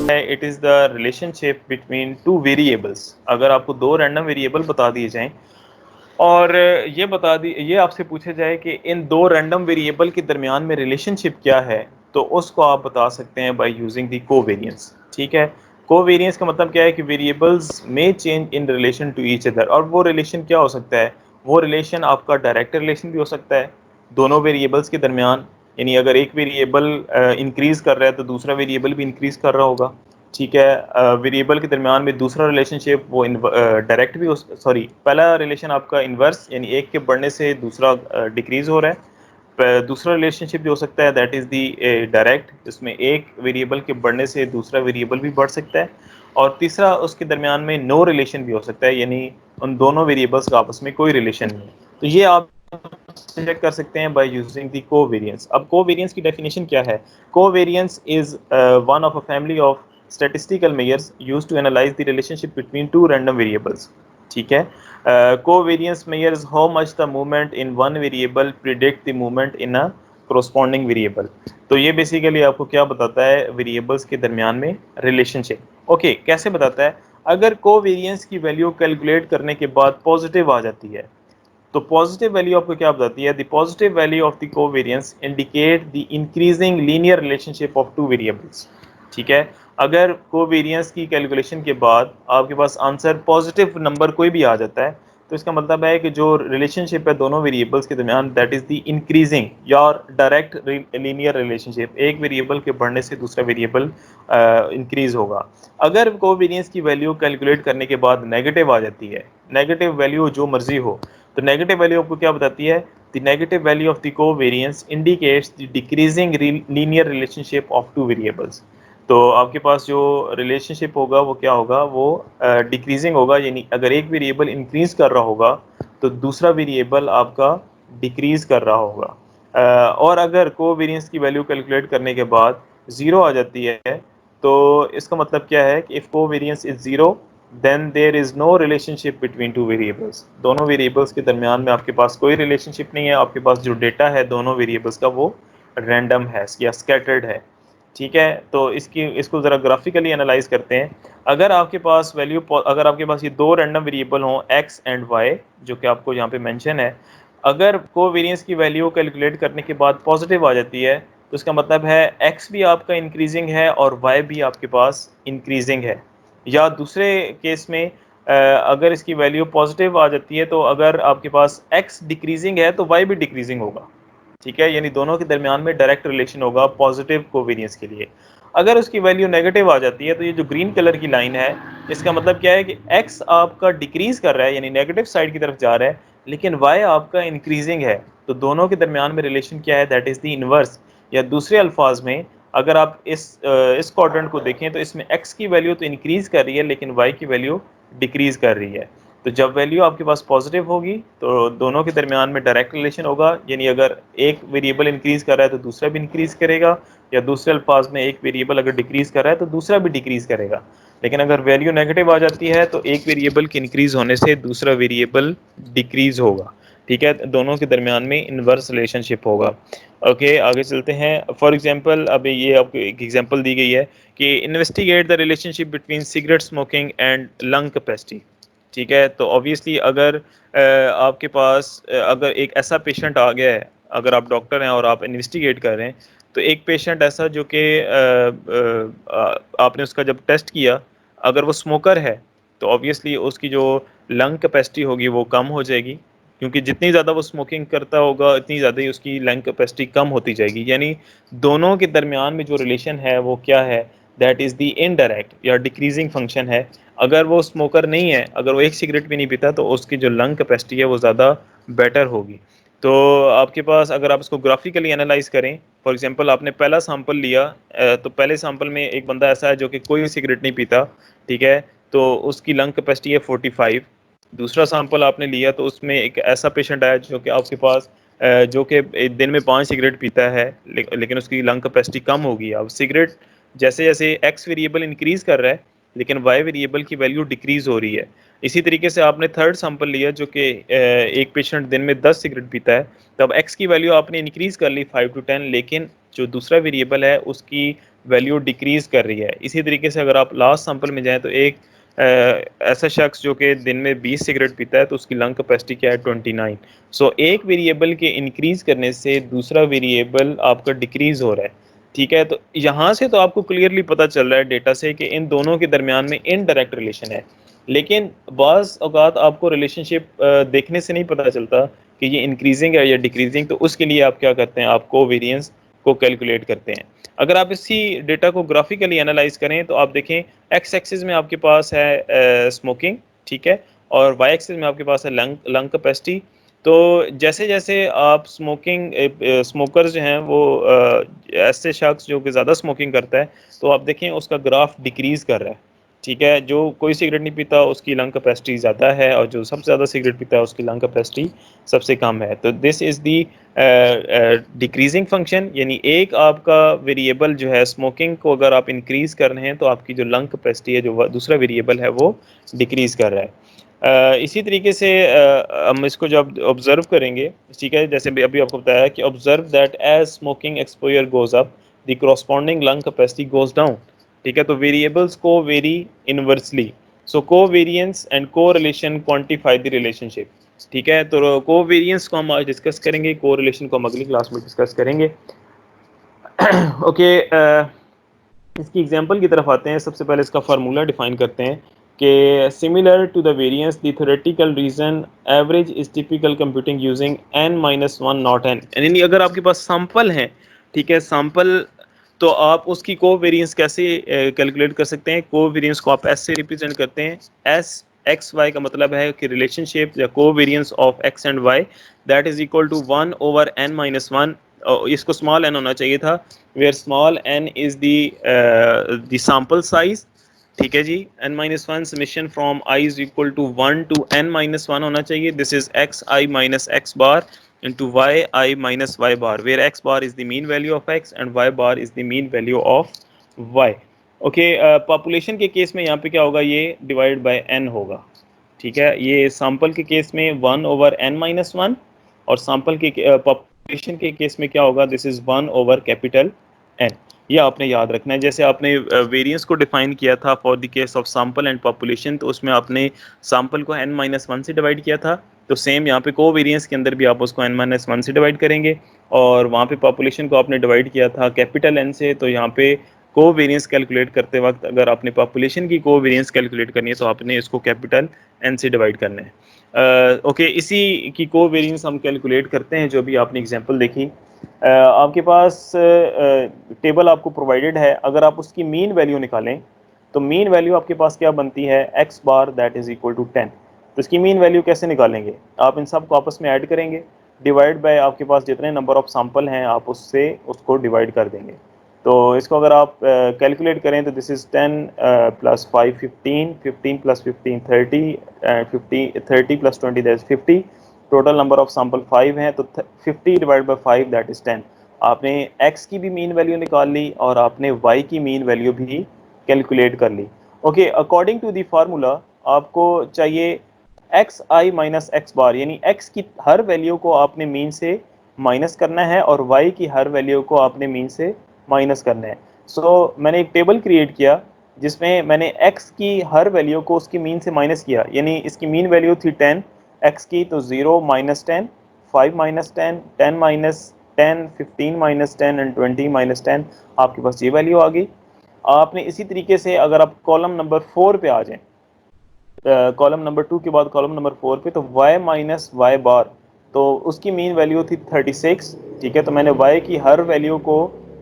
It is the relationship between two variables. अगर आपको दो रैंडम वेरिएबल बता दिए जाएं और ये आपसे पूछा जाए कि इन दो रैंडम वेरिएबल के दरमियान में रिलेशनशिप क्या है, तो उसको आप बता सकते हैं बाय यूजिंग द कोवेरिएंस। ठीक है, कोवेरिएंस का मतलब क्या है कि वेरिएबल्स में change in relation to each other. और वो रिलेशन क्या हो सकता है? वो रिलेशन आपका डायरेक्ट रिलेशन भी हो सकता है दोनों वेरिएबल्स के दरमियान, यानी अगर एक वेरिएबल इंक्रीज कर रहा है तो दूसरा वेरिएबल भी इंक्रीज कर रहा होगा। ठीक है, वेरिएबल के दरमियान में दूसरा रिलेशनशिप वो डायरेक्ट भी हो, सॉरी, पहला रिलेशन आपका इन्वर्स यानी एक के बढ़ने से दूसरा डिक्रीज हो रहा है। दूसरा रिलेशनशिप जो हो सकता है दैट इज़ दी डायरेक्ट, जिसमें एक वेरिएबल के बढ़ने से दूसरा वेरिएबल भी बढ़ सकता है। और तीसरा उसके दरमियान में नो रिलेशन भी हो सकता है, यानी उन दोनों वेरिएबल्स का आपस में कोई रिलेशन नहीं है। तो ये आप चेक कर सकते हैं बाय यूजिंग दी कोवेरिएंस। अब कोवेरिएंस की डेफिनेशन क्या है? Covariance is one of a family of statistical measures used to analyze the relationship between two random variables। ठीक है, covariance measures how much the movement in one variable predict the movement in a corresponding variable। तो ये basically आपको क्या बताता है? Variables के दरमियान में रिलेशनशिप। ओके, कैसे बताता है? अगर कोवेरिएंस की वैल्यू कैलकुलेट करने के बाद पॉजिटिव आ जाती है, तो पॉजिटिव वैल्यू आपको क्या बताती है? The positive value of the covariance indicate the increasing linear relationship of two variables. ठीक है, अगर कोवेरिएंस की कैलकुलेशन के बाद आपके पास आंसर पॉजिटिव नंबर कोई भी आ जाता है, तो इसका मतलब है कि जो रिलेशनशिप है दोनों वेरिएबल्स के दरमियान दैट इज द इंक्रीजिंग या डायरेक्ट लीनियर रिलेशनशिप, एक वेरिएबल के बढ़ने से दूसरा वेरिएबल इंक्रीज होगा। अगर कोवेरिएंस की वैल्यू कैलकुलेट करने के बाद नेगेटिव आ जाती है, नेगेटिव वैल्यू जो मर्जी हो, तो नेगेटिव वैल्यू आपको क्या बताती है? The negative value of the covariance indicates the decreasing linear relationship of two variables. तो आपके पास जो रिलेशनशिप होगा वो क्या होगा? वो डिक्रीजिंग होगा, यानी अगर एक वेरिएबल इंक्रीज कर रहा होगा तो दूसरा वेरिएबल आपका डिक्रीज कर रहा होगा। और अगर कोवेरिएंस की वैल्यू कैलकुलेट करने के बाद ज़ीरो आ जाती है, तो इसका मतलब क्या है कि if covariance is zero then there is no relationship between two variables. दोनों वेरिएबल्स के दरमियान में आपके पास कोई रिलेशनशिप नहीं है, आपके पास जो डेटा है दोनों वेरिएबल्स का वो रैंडम है या स्कैटर्ड है। ठीक है, तो इसको ज़रा ग्राफिकली एनालाइज करते हैं। अगर आपके पास ये दो रैंडम वेरिएबल हों एक्स एंड वाई, जो कि आपको यहाँ पे मेंशन है, अगर कोवेरिएंस की वैल्यू कैलकुलेट करने के बाद पॉजिटिव आ जाती है, तो इसका मतलब है एक्स भी आपका इंक्रीजिंग है और वाई भी आपके पास इंक्रीजिंग है। या दूसरे केस में अगर इसकी वैल्यू पॉजिटिव आ जाती है, तो अगर आपके पास एक्स डिक्रीजिंग है तो वाई भी डिक्रीजिंग होगा। ठीक है, यानी दोनों के दरमियान में डायरेक्ट रिलेशन होगा पॉजिटिव कोवेरिएंस के लिए। अगर उसकी वैल्यू नेगेटिव आ जाती है, तो ये जो ग्रीन कलर की लाइन है, इसका मतलब क्या है कि एक्स आपका डिक्रीज कर रहा है यानी नेगेटिव साइड की तरफ जा रहा है, लेकिन वाई आपका इंक्रीजिंग है। तो दोनों के दरमियान में रिलेशन क्या है? That is the inverse. या दूसरे अल्फाज में अगर आप इस क्वाड्रेंट को देखें, तो इसमें एक्स की वैल्यू तो इंक्रीज कर रही है लेकिन वाई की वैल्यू डिक्रीज कर रही है। तो जब वैल्यू आपके पास पॉजिटिव होगी तो दोनों के दरमियान में डायरेक्ट रिलेशन होगा, यानी अगर एक वेरिएबल इंक्रीज कर रहा है तो दूसरा भी इंक्रीज करेगा, या दूसरे अल्फाज में एक वेरिएबल अगर डिक्रीज कर रहा है तो दूसरा भी डिक्रीज करेगा। लेकिन अगर वैल्यू नेगेटिव आ जाती है तो एक वेरिएबल के इंक्रीज होने से दूसरा वेरिएबल डिक्रीज होगा। ठीक है, दोनों के दरमियान में इनवर्स रिलेशनशिप होगा। ओके, आगे चलते हैं। फॉर एग्जांपल, अब ये आपको एक एग्जांपल दी गई है कि investigate the relationship between cigarette smoking and lung capacity. ठीक है, तो ऑब्वियसली अगर आपके पास अगर एक ऐसा पेशेंट आ गया है, अगर आप डॉक्टर हैं और आप इन्वेस्टिगेट कर रहे हैं, तो एक पेशेंट ऐसा जो कि आपने उसका जब टेस्ट किया, अगर वो स्मोकर है, तो ऑब्वियसली उसकी जो लंग कैपेसिटी होगी वो कम हो जाएगी, क्योंकि जितनी ज़्यादा वो स्मोकिंग करता होगा इतनी ज़्यादा ही उसकी लंग कैपेसिटी कम होती जाएगी। यानी दोनों के दरमियान में जो रिलेशन है वो क्या है? दैट इज़ दी इनडायरेक्ट या डिक्रीजिंग फंक्शन है। अगर वो स्मोकर नहीं है, अगर वो एक सिगरेट भी नहीं पीता, तो उसकी जो लंग कैपेसिटी है वो ज़्यादा बेटर होगी। तो आपके पास अगर आप इसको ग्राफिकली एनालाइज करें, फॉर एग्जांपल आपने पहला सैंपल लिया, तो पहले सैंपल में एक बंदा ऐसा है जो कि कोई सिगरेट नहीं पीता। ठीक है, तो उसकी लंग कैपेसिटी है 45। दूसरा सैंपल आपने लिया तो उसमें एक ऐसा पेशेंट आया जो कि आपके पास जो कि दिन में 5 सिगरेट पीता है, लेकिन उसकी लंग कैपेसिटी कम होगी। अब सिगरेट जैसे जैसे एक्स वेरिएबल इंक्रीज कर रहा है लेकिन वाई वेरिएबल की वैल्यू डिक्रीज हो रही है। इसी तरीके से आपने थर्ड सैंपल लिया जो कि एक पेशेंट दिन में 10 सिगरेट पीता है, तब एक्स की वैल्यू आपने इंक्रीज कर ली 5 to 10, लेकिन जो दूसरा वेरिएबल है उसकी वैल्यू डिक्रीज कर रही है। इसी तरीके से अगर आप लास्ट सैंपल में जाएं तो एक ऐसा शख्स जो कि दिन में 20 सिगरेट पीता है तो उसकी लंग कैपेसिटी क्या है 29। सो एक वेरिएबल के इंक्रीज करने से दूसरा वेरिएबल आपका डिक्रीज हो रहा है। ठीक है, तो यहाँ से तो आपको क्लियरली पता चल रहा है डेटा से कि इन दोनों के दरमियान में इनडायरेक्ट रिलेशन है। लेकिन बाज़ औक़ात आपको रिलेशनशिप देखने से नहीं पता चलता कि ये इंक्रीजिंग है या डिक्रीजिंग, तो उसके लिए आप क्या करते हैं, आप कोवेरिएंस को कैलकुलेट करते हैं। अगर आप इसी डेटा को ग्राफिकली एनालाइज करें तो आप देखें एक्स एक्सिस में आपके पास है स्मोकिंग, ठीक है, और वाई एक्सिस में आपके पास है लंग लंग कैपेसिटी। तो जैसे जैसे आप स्मोकिंग स्मोकर जो हैं वो ऐसे शख्स जो कि ज़्यादा स्मोकिंग करता है तो आप देखें उसका ग्राफ डिक्रीज़ कर रहा है। ठीक है, जो कोई सिगरेट नहीं पीता उसकी लंग कैपेसिटी ज़्यादा है और जो सबसे ज़्यादा सिगरेट पीता है उसकी लंग कैपेसिटी सबसे कम है। तो this is the decreasing function, यानी एक आपका वेरिएबल जो है स्मोकिंग को अगर आप इंक्रीज़ कर रहे हैं तो आपकी जो लंग कैपेसिटी है जो दूसरा वेरिएबल है वो डिक्रीज़ कर रहा है। इसी तरीके से हम इसको जब ऑब्जर्व करेंगे, ठीक है, जैसे भी अभी आपको बताया कि observe that as smoking exposure goes up the corresponding lung capacity goes down. ठीक है, तो वेरिएबल्स को very inversely, so covariance and correlation quantify the relationship. ठीक है, तो कोवेरिएंस को हम आज डिस्कस करेंगे, कोरिलेशन को हम अगली क्लास में डिस्कस करेंगे। ओके, इसकी एग्जांपल की तरफ आते हैं। सबसे पहले इसका फार्मूला डिफाइन करते हैं कि similar to the variance the theoretical reason average is typical computing using n-1 not n, यानी अगर आपके पास सैंपल हैं, ठीक है, सैंपल, तो आप उसकी कोवेरिएंस कैसे कैलकुलेट कर सकते हैं। कोवेरिएंस को आप एस से रिप्रेजेंट करते हैं। एस एक्स वाई का मतलब है कि रिलेशनशिप या covariance of X and Y that is equal to 1/n-1। इसको स्मॉल n होना चाहिए था, where small n is the sample size. ठीक है जी, n-1 summation from i is equal to 1 टू n-1 होना चाहिए। This is X I minus x bar into yi minus y bar, where x bar is the mean value of x and y bar is the mean value of y. Okay, population के case में यहाँ पे क्या होगा, ये divide by n होगा। ठीक है, ये सैंपल के केस में 1/n-1 और सैंपल के पॉपुलेशन के केस में क्या होगा, दिस इज 1/N। ये आपने याद रखना है। जैसे आपने वेरिएंस को डिफाइन किया था for the case of sample and population, तो उसमें आपने सैंपल को n-1 से डिवाइड किया था, तो सेम यहाँ पे कोवेरिएंस के अंदर भी आप उसको n-1 से डिवाइड करेंगे। और वहाँ पे पॉपुलेशन को आपने डिवाइड किया था कैपिटल N से, तो यहाँ पे कोवेरिएंस कैलकुलेट करते वक्त अगर आपने पॉपुलेशन की कोवेरिएंस कैलकुलेट करनी है तो आपने इसको कैपिटल N से डिवाइड करना है। ओके, इसी की कोवेरिएंस हम कैलकुलेट करते हैं जो भी आपने एग्जांपल देखी। आपके पास टेबल आपको प्रोवाइडेड है, अगर आप उसकी मीन वैल्यू निकालें तो मीन वैल्यू आपके पास क्या बनती है, X bar that is equal to 10। तो इसकी मीन वैल्यू कैसे निकालेंगे, आप इन सब को आपस में ऐड करेंगे, डिवाइड बाय आपके पास जितने नंबर ऑफ सैंपल हैं आप उससे उसको डिवाइड कर देंगे। तो इसको अगर आप कैलकुलेट करें तो this is 10 plus 5 15, 15 plus 15 30, 30 plus 20 that is 50। Total number of sample 5 हैं, तो 50 डिवाइड बाय 5 दैट इज 10। आपने x की भी मीन वैल्यू निकाल ली और आपने y की मीन वैल्यू भी कैलकुलेट कर ली। Okay, according to the formula आपको चाहिए एक्स आई माइनस एक्स बार, यानी x की हर वैल्यू को आपने मीन से माइनस करना है और y की हर वैल्यू को आपने मीन से माइनस करना है। सो मैंने एक टेबल क्रिएट किया जिसमें मैंने x की हर वैल्यू को उसकी मीन से माइनस किया, यानी इसकी मीन वैल्यू थी 10 x की, तो 0 minus 10, 5 minus 10, 10 minus 10, 15 minus 10 and 20 minus 10, आपके पास ये वैल्यू आ गई। आपने इसी तरीके से अगर आप कॉलम नंबर 4 पे आ जाएं, कॉलम नंबर 2 के बाद कॉलम नंबर 4 पे, तो y माइनस वाई बार, तो उसकी मीन वैल्यू थी 36। ठीक है, तो मैंने y की हर वैल्यू को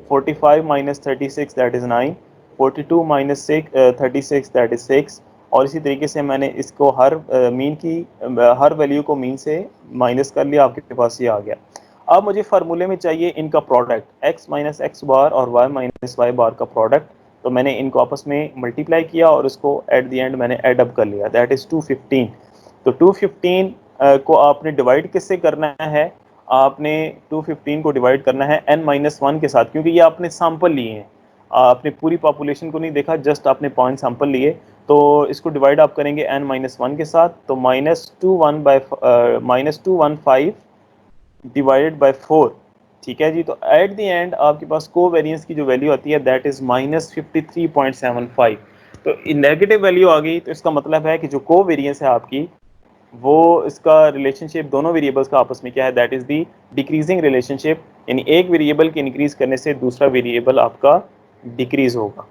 45 minus 36 that is 9, 42 minus 36 that is 6, और इसी तरीके से मैंने इसको हर मीन की हर वैल्यू को मीन से माइनस कर लिया, आपके पास ये आ गया। अब मुझे फार्मूले में चाहिए इनका प्रोडक्ट, x माइनस एक्स बार और y माइनस वाई बार का प्रोडक्ट। तो मैंने इनको आपस में मल्टीप्लाई किया और इसको एट द एंड मैंने ऐड अप कर लिया, दैट इज़ 215। तो 215 को आपने डिवाइड किससे करना है, आपने 215 को डिवाइड करना है n-1 के साथ, क्योंकि ये आपने सैंपल लिए हैं, आपने पूरी पॉपुलेशन को नहीं देखा, जस्ट आपने 5 सैंपल लिए। तो इसको डिवाइड आप करेंगे n-1 के साथ, तो -21 बाय -215 डिवाइडेड बाय 4। ठीक है जी। तो एट द एंड आपके पास कोवेरियंस की जो वैल्यू आती है दैट इज -53.75। तो नेगेटिव वैल्यू आ गई तो इसका मतलब है कि जो कोवेरियंस है आपकी वो इसका रिलेशनशिप दोनों वेरिएबल्स का आपस में क्या है, that is the decreasing relationship, यानी एक वेरिएबल के इंक्रीज करने से दूसरा वेरिएबल आपका डिक्रीज होगा।